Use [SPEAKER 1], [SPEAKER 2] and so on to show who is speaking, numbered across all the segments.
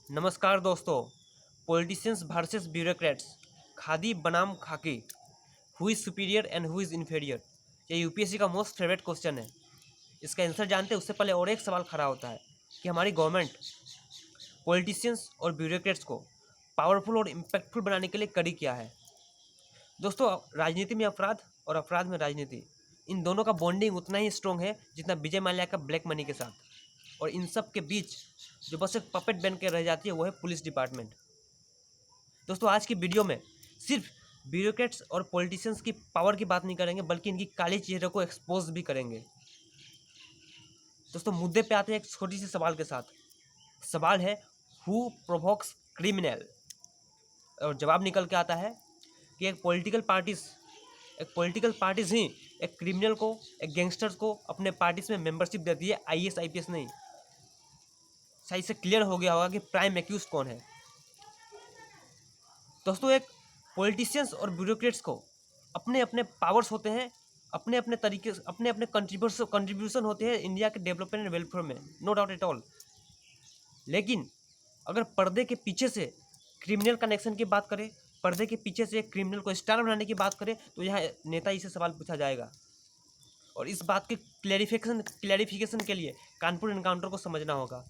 [SPEAKER 1] नमस्कार दोस्तों। Politicians versus bureaucrats, khadi बनाम खाकी, who is superior and who is inferior. ये यूपीएससी का मोस्ट फेवरेट क्वेश्चन है। इसका आंसर जानते हैं उससे पहले और एक सवाल खड़ा होता है कि हमारी गवर्नमेंट पॉलिटिशियंस और ब्यूरोक्रेट्स को पावरफुल और इम्पैक्टफुल बनाने के लिए करी क्या है। दोस्तों, राजनीति में अपराध और अपराध में राजनीति, इन दोनों का बॉन्डिंग उतना ही स्ट्रॉन्ग है जितना विजय माल्या का ब्लैक मनी के साथ। और इन सब के बीच जो बस एक पपेट बन के रह जाती है वो है पुलिस डिपार्टमेंट। दोस्तों, आज की वीडियो में सिर्फ ब्यूरोक्रेट्स और पॉलिटिशियंस की पावर की बात नहीं करेंगे बल्कि इनकी काली चेहरे को एक्सपोज भी करेंगे। दोस्तों, मुद्दे पे आते हैं एक छोटी सी सवाल के साथ। सवाल है, हु प्रोवोक्स क्रिमिनल। और जवाब निकल के आता है कि एक पॉलिटिकल पार्टीज ही एक क्रिमिनल को, एक गैंगस्टर्स को अपने पार्टीज में मेंबरशिप देती है, आईएएस आईपीएस नहीं। सही से क्लियर हो गया होगा कि प्राइम एक्यूज कौन है। दोस्तों, एक पॉलिटिशियंस और ब्यूरोक्रेट्स को अपने अपने पावर्स होते हैं, अपने अपने तरीके, अपने अपने कंट्रीब्यूशन होते हैं इंडिया के डेवलपमेंट एंड वेलफेयर में, नो डाउट एट ऑल। लेकिन अगर पर्दे के पीछे से क्रिमिनल कनेक्शन की बात करें, पर्दे के पीछे से एक क्रिमिनल को स्टार बनाने की बात करें, तो यहाँ नेताजी से सवाल पूछा जाएगा। और इस बात के क्लैरिफिकेशन के लिए कानपुर एनकाउंटर को समझना होगा।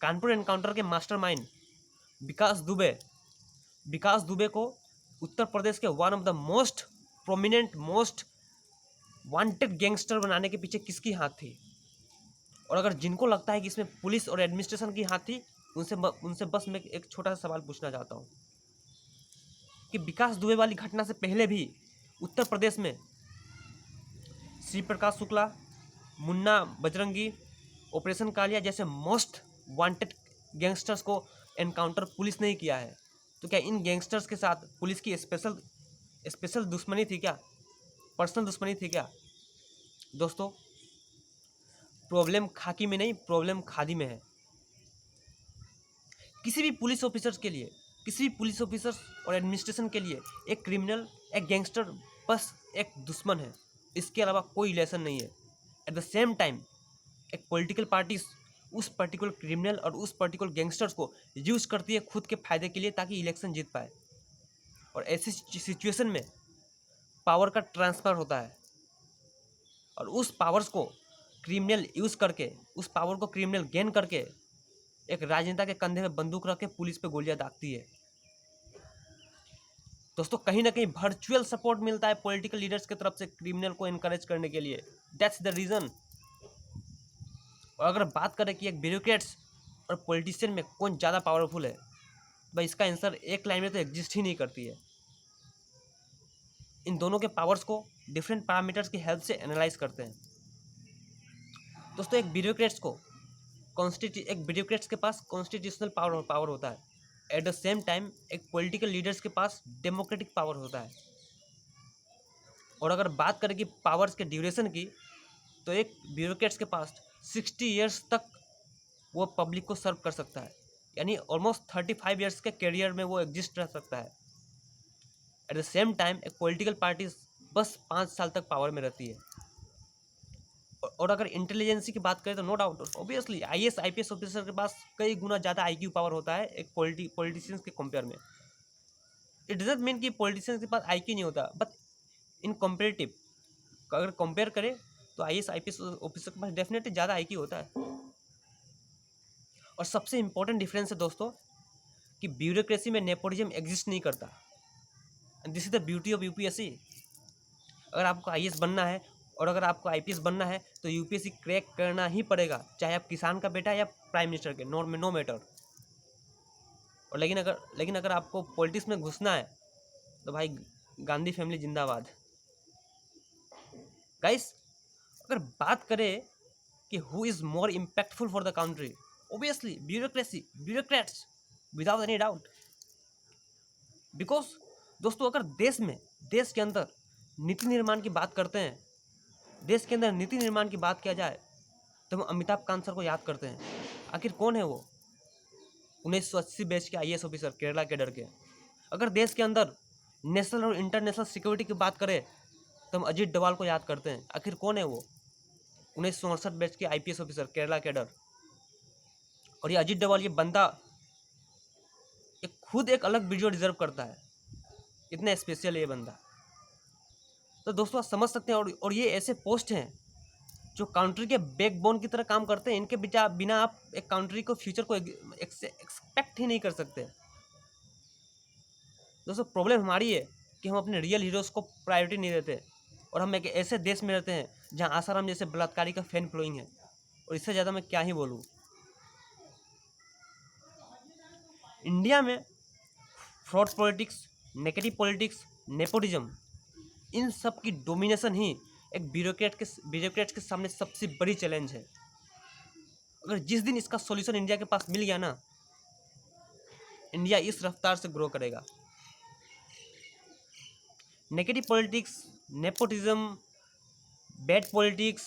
[SPEAKER 1] कानपुर एनकाउंटर के मास्टरमाइंड विकास दुबे को उत्तर प्रदेश के one of the most prominent, most wanted gangster बनाने के पीछे किसकी हाथ थी। और अगर जिनको लगता है कि इसमें पुलिस और एडमिनिस्ट्रेशन की हाथ थी, उनसे बस मैं एक छोटा सा सवाल पूछना चाहता हूँ कि विकास दुबे वाली घटना से पहले भी उत्तर प्रदेश में श्री प्रकाश शुक्ला, मुन्ना बजरंगी, ऑपरेशन कालिया जैसे मोस्ट वांटेड गैंगस्टर्स को एनकाउंटर पुलिस ने ही किया है। तो क्या इन गैंगस्टर्स के साथ पुलिस की स्पेशल दुश्मनी थी क्या, पर्सनल दुश्मनी थी क्या? दोस्तों, प्रॉब्लम खाकी में नहीं, प्रॉब्लम खादी में है। किसी भी पुलिस ऑफिसर्स और एडमिनिस्ट्रेशन के लिए एक क्रिमिनल, एक गैंगस्टर बस एक दुश्मन है, इसके अलावा कोई रिलेशन नहीं है। एट द सेम टाइम एक पॉलिटिकल पार्टीज उस पर्टिकुलर क्रिमिनल और उस पर्टिकुलर गैंगस्टर्स को यूज करती है खुद के फायदे के लिए, ताकि इलेक्शन जीत पाए। और ऐसी सिचुएशन में पावर का ट्रांसफ़र होता है और उस पावर्स को क्रिमिनल यूज़ करके, उस पावर को क्रिमिनल गेन करके एक राजनेता के कंधे में बंदूक रख के पुलिस पे गोलियां दागती है। दोस्तों, कहीं ना कहीं वर्चुअल सपोर्ट मिलता है पॉलिटिकल लीडर्स की तरफ से क्रिमिनल को इनकरेज करने के लिए। That's the reason. और अगर बात करें कि एक ब्यूरोक्रेट्स और पॉलिटिशियन में कौन ज़्यादा पावरफुल है, भाई इसका आंसर एक लाइन में तो एग्जिस्ट ही नहीं करती है। इन दोनों के पावर्स को डिफरेंट पैरामीटर्स की हेल्प से एनालाइज करते हैं। दोस्तों, एक ब्यूरोक्रेट्स के पास कॉन्स्टिट्यूशनल पावर होता है। एट द सेम टाइम एक पॉलिटिकल लीडर्स के पास डेमोक्रेटिक पावर होता है। और अगर बात करें कि पावर्स के ड्यूरेशन की, तो एक ब्यूरोक्रेट्स के पास 60 ईयर्स तक वो पब्लिक को सर्व कर सकता है, यानी ऑलमोस्ट 35 ईयर्स के करियर में वो एग्जिस्ट रह सकता है। एट द सेम टाइम एक पॉलिटिकल पार्टी बस 5 साल तक पावर में रहती है। और अगर इंटेलिजेंसी की बात करें तो no doubt obviously IAS IPS officer के पास कई गुना ज़्यादा आईक्यू पावर होता है एक पॉलिटिशियंस के कंपेयर में। इट डजंट मीन कि पॉलिटिशियंस के पास आईक्यू नहीं होता, बट इन कंपेरेटिव अगर कंपेयर करें तो आईएएस आईपीएस ऑफिसर के पास डेफिनेटली ज़्यादा आईक्यू होता है। और सबसे इंपॉर्टेंट डिफरेंस है दोस्तों कि ब्यूरोक्रेसी में नेपोटिज्म एग्जिस्ट नहीं करता। This is the beauty of UPSC. अगर आपको आईएएस बनना है और अगर आपको आईपीएस बनना है तो यूपीएससी क्रैक करना ही पड़ेगा, चाहे आप किसान का बेटा या प्राइम मिनिस्टर के, नो मैटर। और लेकिन अगर आपको पॉलिटिक्स में घुसना है तो भाई गांधी फैमिली जिंदाबाद। गाइस, अगर बात करें कि who is more impactful for the country, obviously bureaucrats, without any doubt. Because दोस्तों, अगर देश के अंदर नीति निर्माण की बात करते हैं, देश के अंदर नीति निर्माण की बात किया जाए तो हम अमिताभ कांत सर को याद करते हैं। आखिर कौन है वो? 1980 बैच के आईएएस ऑफिसर, केरला कैडर के। अगर देश के अंदर नेशनल और इंटरनेशनल सिक्योरिटी की बात करें तो हम अजीत डोभाल को याद करते हैं। आखिर कौन है वो? 1968 बैच के आईपीएस ऑफिसर, केरला कैडर। और ये अजीत डोभाल, ये बंदा खुद एक अलग वीडियो डिजर्व करता है, इतना स्पेशल है ये बंदा। तो दोस्तों आप समझ सकते हैं, और ये ऐसे पोस्ट हैं जो कंट्री के बैकबोन की तरह काम करते हैं। इनके बिना आप एक कंट्री को फ्यूचर को एक्सपेक्ट ही नहीं कर सकते। दोस्तों प्रॉब्लम हमारी है कि हम अपने रियल हीरोज को प्रायोरिटी नहीं देते, और हम एक ऐसे देश में रहते हैं जहां आसाराम जैसे बलात्कारी का फैन फ्लोइंग है, और इससे ज़्यादा मैं क्या ही बोलूँ। इंडिया में fraud politics, negative politics, nepotism, इन सब की डोमिनेशन ही एक ब्यूरोक्रेट के सामने सबसे बड़ी चैलेंज है। अगर जिस दिन इसका सॉल्यूशन इंडिया के पास मिल गया ना, इंडिया इस रफ्तार से ग्रो करेगा। Negative politics, nepotism, bad politics,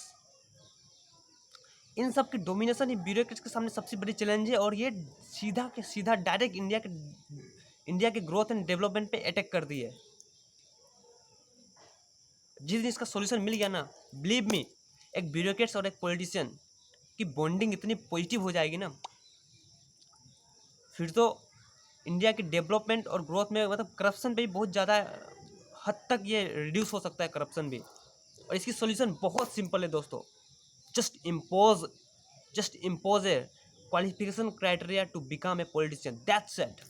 [SPEAKER 1] इन सब की डोमिनेशन ही ब्यूरोक्रेट्स के सामने सबसे बड़ी चैलेंज है, और ये सीधा के सीधा डायरेक्ट इंडिया के ग्रोथ एंड डेवलपमेंट पे अटैक कर दी है। जिस दिन इसका सॉल्यूशन मिल गया ना, बिलीव मी, एक ब्यूरोक्रेट्स और एक पॉलिटिशियन की बॉन्डिंग इतनी पॉजिटिव हो जाएगी ना, फिर तो इंडिया की डेवलपमेंट और ग्रोथ में मतलब करप्शन पे भी बहुत ज़्यादा हद तक ये रिड्यूस हो सकता है, करप्शन भी। और इसकी सॉल्यूशन बहुत सिंपल है दोस्तों, just impose a qualification criteria to become a politician, that's it.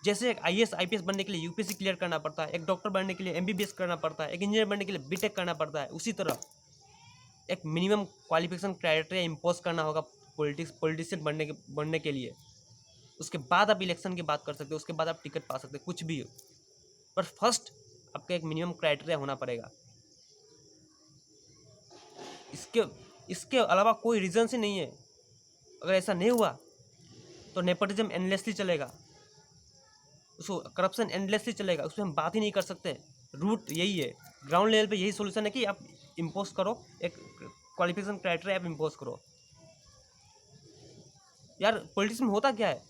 [SPEAKER 1] जैसे एक IAS IPS बनने के लिए UPSC क्लियर करना पड़ता है, एक डॉक्टर बनने के लिए MBBS करना पड़ता है, एक इंजीनियर बनने के लिए BTech करना पड़ता है, उसी तरह एक मिनिमम क्वालिफिकेशन क्राइटेरिया इम्पोज करना होगा पॉलिटिशियन बनने के लिए। उसके बाद आप इलेक्शन की बात कर सकते हो, उसके बाद आप टिकट पा सकते हो, कुछ भी हो, पर फर्स्ट आपका एक मिनिमम क्राइटेरिया होना पड़ेगा। इसके अलावा कोई रीज़न ही नहीं है। अगर ऐसा नहीं हुआ तो नेपोटिज्म एंडलेसली चलेगा, उसको करप्शन एंडलेसली चलेगा, उस पर हम बात ही नहीं कर सकते। रूट यही है, ग्राउंड लेवल पे यही सॉल्यूशन है कि आप इम्पोज करो, एक क्वालिफिकेशन क्राइटेरिया आप इम्पोज करो। यार पॉलिटिक्स में होता क्या है,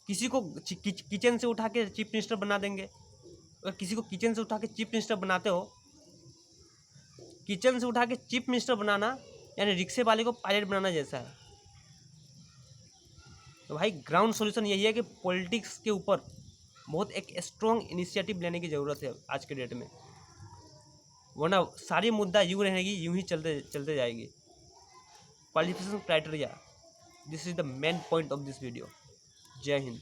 [SPEAKER 1] किसी को किचन से उठा के चीफ मिनिस्टर बना देंगे। अगर किसी को किचन से उठा के चीफ मिनिस्टर बनाते हो, किचन से उठा के चीफ मिनिस्टर बनाना यानी रिक्शे वाले को पायलट बनाना जैसा है। तो भाई ग्राउंड सॉल्यूशन यही है कि पॉलिटिक्स के ऊपर बहुत एक स्ट्रॉन्ग इनिशिएटिव लेने की ज़रूरत है आज के डेट में, वरना सारी मुद्दा यूँ रहेगी, यूँ ही चलते जाएगी। Qualification criteria, this is the main point of this video. जय हिंद।